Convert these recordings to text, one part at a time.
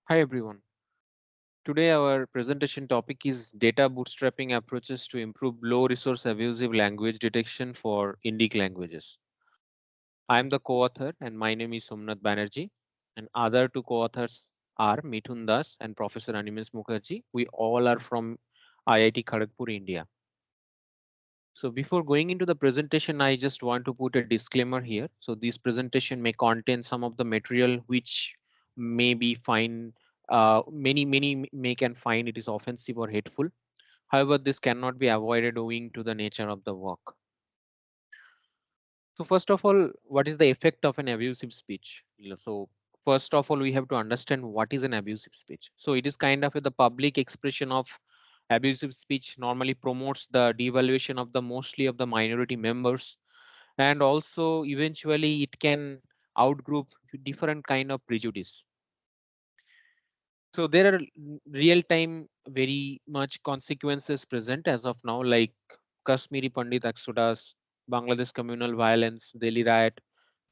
Hi everyone. Today our presentation topic is data bootstrapping approaches to improve low resource abusive language detection for Indic languages. I am the co-author and my name is Somnath Banerjee, and other two co-authors are Mithun Das and Professor Animesh Mukherjee. We all are from IIT Kharagpur, India. So before going into the presentation, I just want to put a disclaimer here. So this presentation may contain some of the material which may be fine. Many may can find it is offensive or hateful. However, this cannot be avoided owing to the nature of the work. So first of all, what is the effect of an abusive speech? So first of all, we have to understand what is an abusive speech. So it is kind of the public expression of abusive speech normally promotes the devaluation of the mostly of the minority members, and also eventually it can outgroup different kind of prejudice. So there are real time very much consequences present as of now, like Kashmiri Pandit Exodus, Bangladesh communal violence, Delhi riot,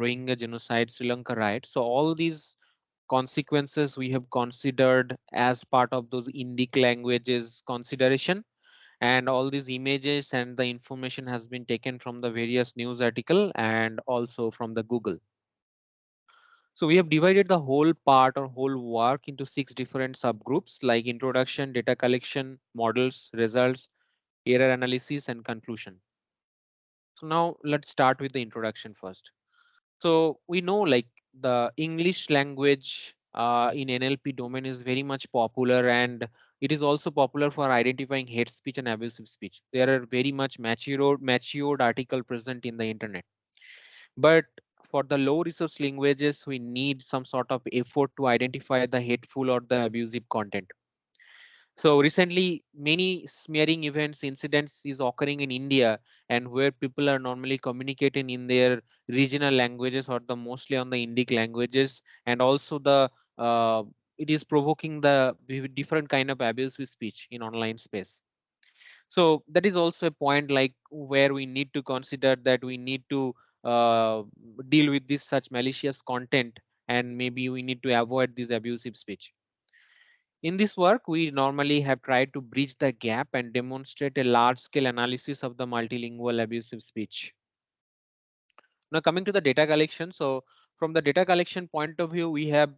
Rohingya genocide, Sri Lanka riot. So all these consequences we have considered as part of those Indic languages consideration, and all these images and the information has been taken from the various news article and also from the Google. So we have divided the whole part or whole work into 6 different subgroups like introduction, data collection, models, results, error analysis, and conclusion. So now let's start with the introduction first. So we know like the English language in NLP domain is very much popular, and it is also popular for identifying hate speech and abusive speech. There are very much matured article present in the internet. But for the low resource languages, we need some sort of effort to identify the hateful or the abusive content. So recently, many smearing events, incidents is occurring in India, and where people are normally communicating in their regional languages or the mostly on the Indic languages, and also the it is provoking the different kind of abusive speech in online space. So that is also a point like where we need to consider that we need to uh, deal with this such malicious content, and maybe we need to avoid this abusive speech. In this work, we normally have tried to bridge the gap and demonstrate a large scale analysis of the multilingual abusive speech. Now coming to the data collection. So from the data collection point of view, we have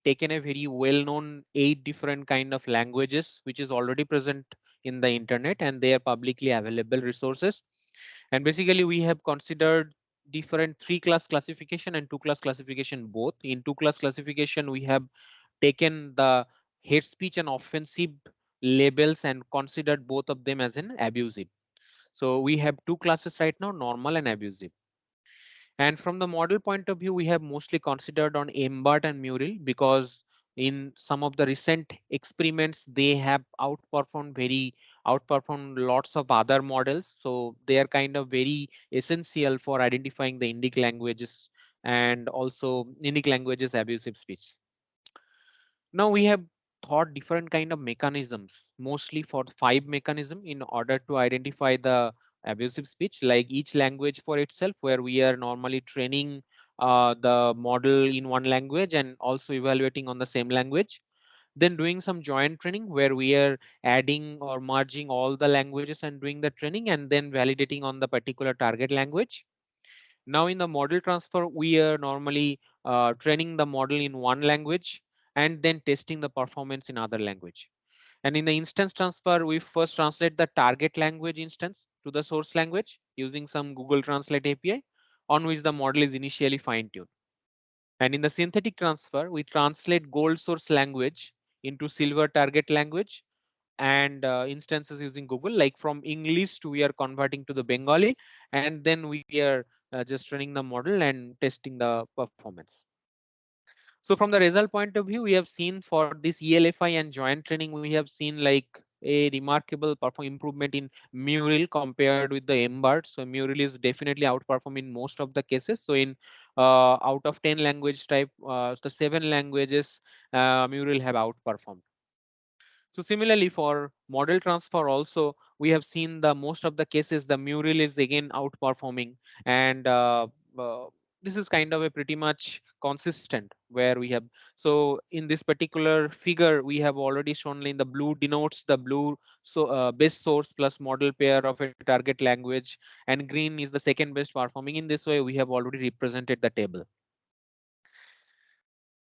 taken a very well known 8 different kind of languages which is already present in the internet, and they are publicly available resources. And basically we have considered different 3 class classification and 2 class classification both. In 2 class classification, we have taken the hate speech and offensive labels and considered both of them as an abusive. So we have 2 classes right now, normal and abusive. And from the model point of view, we have mostly considered on MBART and Mural because in some of the recent experiments, they have outperformed lots of other models. So they are kind of very essential for identifying the Indic languages and also Indic languages abusive speech. Now we have thought different kind of mechanisms, mostly for 5 mechanism in order to identify the abusive speech, like each language for itself, where we are normally training the model in one language and also evaluating on the same language. Then doing some joint training where we are adding or merging all the languages and doing the training and then validating on the particular target language. Now in the model transfer, we are normally training the model in one language and then testing the performance in other language. And in the instance transfer, we first translate the target language instance to the source language using some Google Translate API on which the model is initially fine-tuned. And in the synthetic transfer, we translate gold source language into silver target language and instances using Google, like from English to we are converting to the Bengali, and then we are just running the model and testing the performance. So from the result point of view, we have seen for this ELFI and joint training, we have seen like a remarkable perform improvement in Mural compared with the MBART. So Mural is definitely outperforming most of the cases. So in out of 10 language type, the 7 languages Mural have outperformed. So similarly for model transfer also, we have seen the most of the cases the Mural is again outperforming, and this is kind of a pretty much consistent where we have, so in this particular figure we have already shown in the blue denotes the blue, so best source plus model pair of a target language, and green is the second best performing. In this way we have already represented the table.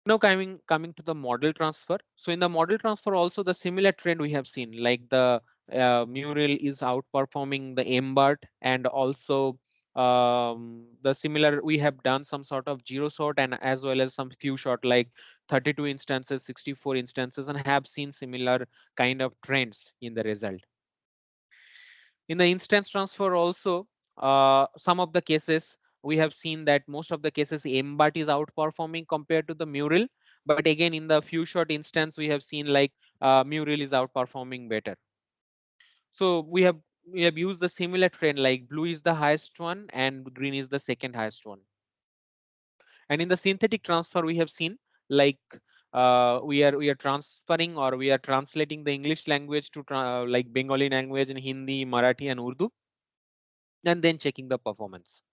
Now coming to the model transfer. So in the model transfer also the similar trend we have seen, like the mural is outperforming the mbart, and also the similar we have done some sort of zero shot and as well as some few shot like 32 instances, 64 instances, and have seen similar kind of trends in the result. In the instance transfer also, some of the cases we have seen that most of the cases mbart is outperforming compared to the mural, but again in the few short instance we have seen like mural is outperforming better. So we have used the similar trend, like blue is the highest one and green is the second highest one. And in the synthetic transfer we have seen like we are transferring or we are translating the english language to like bengali language and hindi, marathi and urdu, and then checking the performance.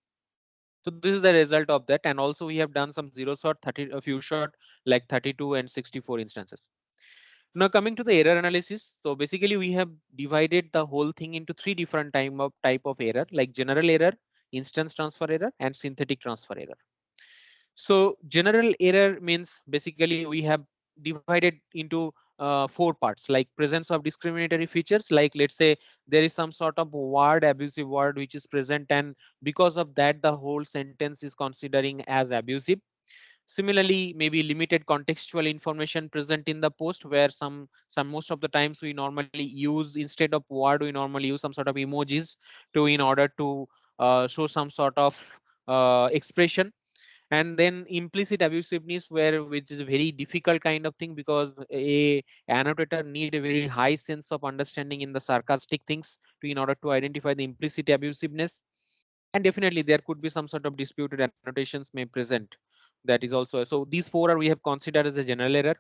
So this is the result of that. And also we have done some zero shot, 30, a few shot like 32 and 64 instances. Now coming to the error analysis. So basically we have divided the whole thing into three different type of error, like general error, instance transfer error, and synthetic transfer error. So general error means basically we have divided into four parts, like presence of discriminatory features, like let's say there is some sort of word, abusive word which is present, and because of that the whole sentence is considering as abusive. Similarly, maybe limited contextual information present in the post, where some most of the times we normally use, instead of word we normally use some sort of emojis to in order to show some sort of expression. And then implicit abusiveness, where which is a very difficult kind of thing, because a annotator need a very high sense of understanding in the sarcastic things to in order to identify the implicit abusiveness. And definitely there could be some sort of disputed annotations may present, that is also. So these four are we have considered as a general error.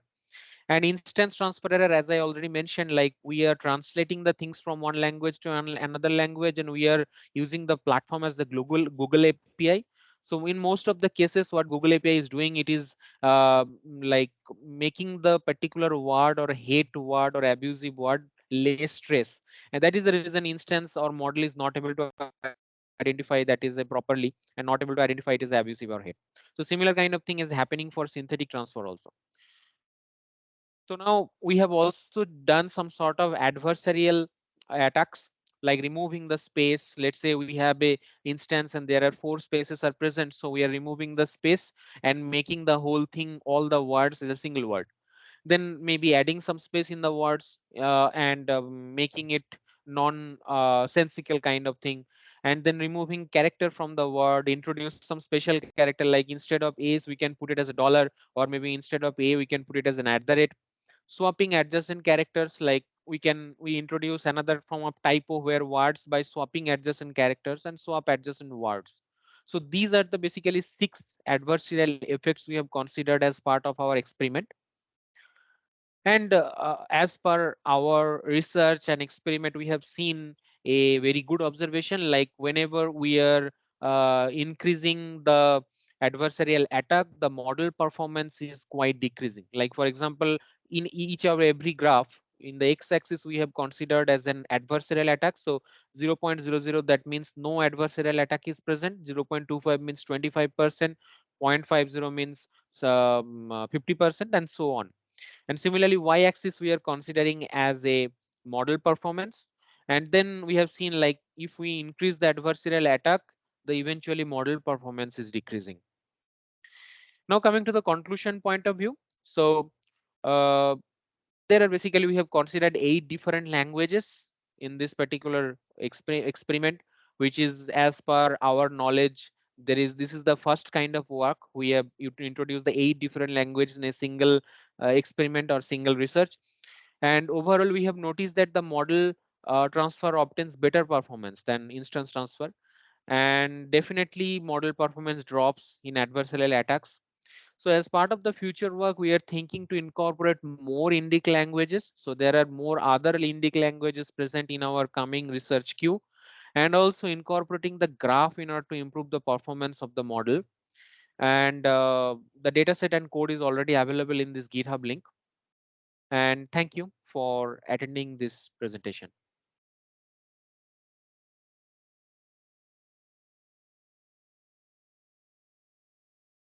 And instance transfer error, as I already mentioned, like we are translating the things from one language to another language, and we are using the platform as the Google API. So in most of the cases, what Google API is doing, it is like making the particular word or hate word or abusive word less stress, and that is the reason instance or model is not able to identify that is a properly, and not able to identify it as abusive or hate. So similar kind of thing is happening for synthetic transfer also. So now we have also done some sort of adversarial attacks, like removing the space. Let's say we have a instance and there are four spaces are present. So we are removing the space and making the whole thing, all the words is a single word. Then maybe adding some space in the words and making it non sensical kind of thing. And then removing character from the word, introduce some special character, like instead of a's we can put it as a dollar, or maybe instead of a we can put it as an at the rate. Swapping adjacent characters, like we introduce another form of typo where words by swapping adjacent characters and swap adjacent words. So these are the basically six adversarial effects we have considered as part of our experiment. And as per our research and experiment, we have seen a very good observation, like whenever we are increasing the adversarial attack, the model performance is quite decreasing. Like for example, in each of every graph, in the x-axis, we have considered as an adversarial attack. So 0.00, that means no adversarial attack is present. 0.25 means 25%. 0.50 means 50%, and so on. And similarly, y-axis we are considering as a model performance. And then we have seen like if we increase the adversarial attack, the eventually model performance is decreasing. Now coming to the conclusion point of view. So uh, there are basically we have considered 8 different languages in this particular experiment, which is as per our knowledge. This is the first kind of work we have introduced the 8 different languages in a single experiment or single research. And overall we have noticed that the model transfer obtains better performance than instance transfer, and definitely model performance drops in adversarial attacks. So as part of the future work, we are thinking to incorporate more Indic languages. So there are more other Indic languages present in our coming research queue, and also incorporating the graph in order to improve the performance of the model. And the dataset and code is already available in this GitHub link. And thank you for attending this presentation.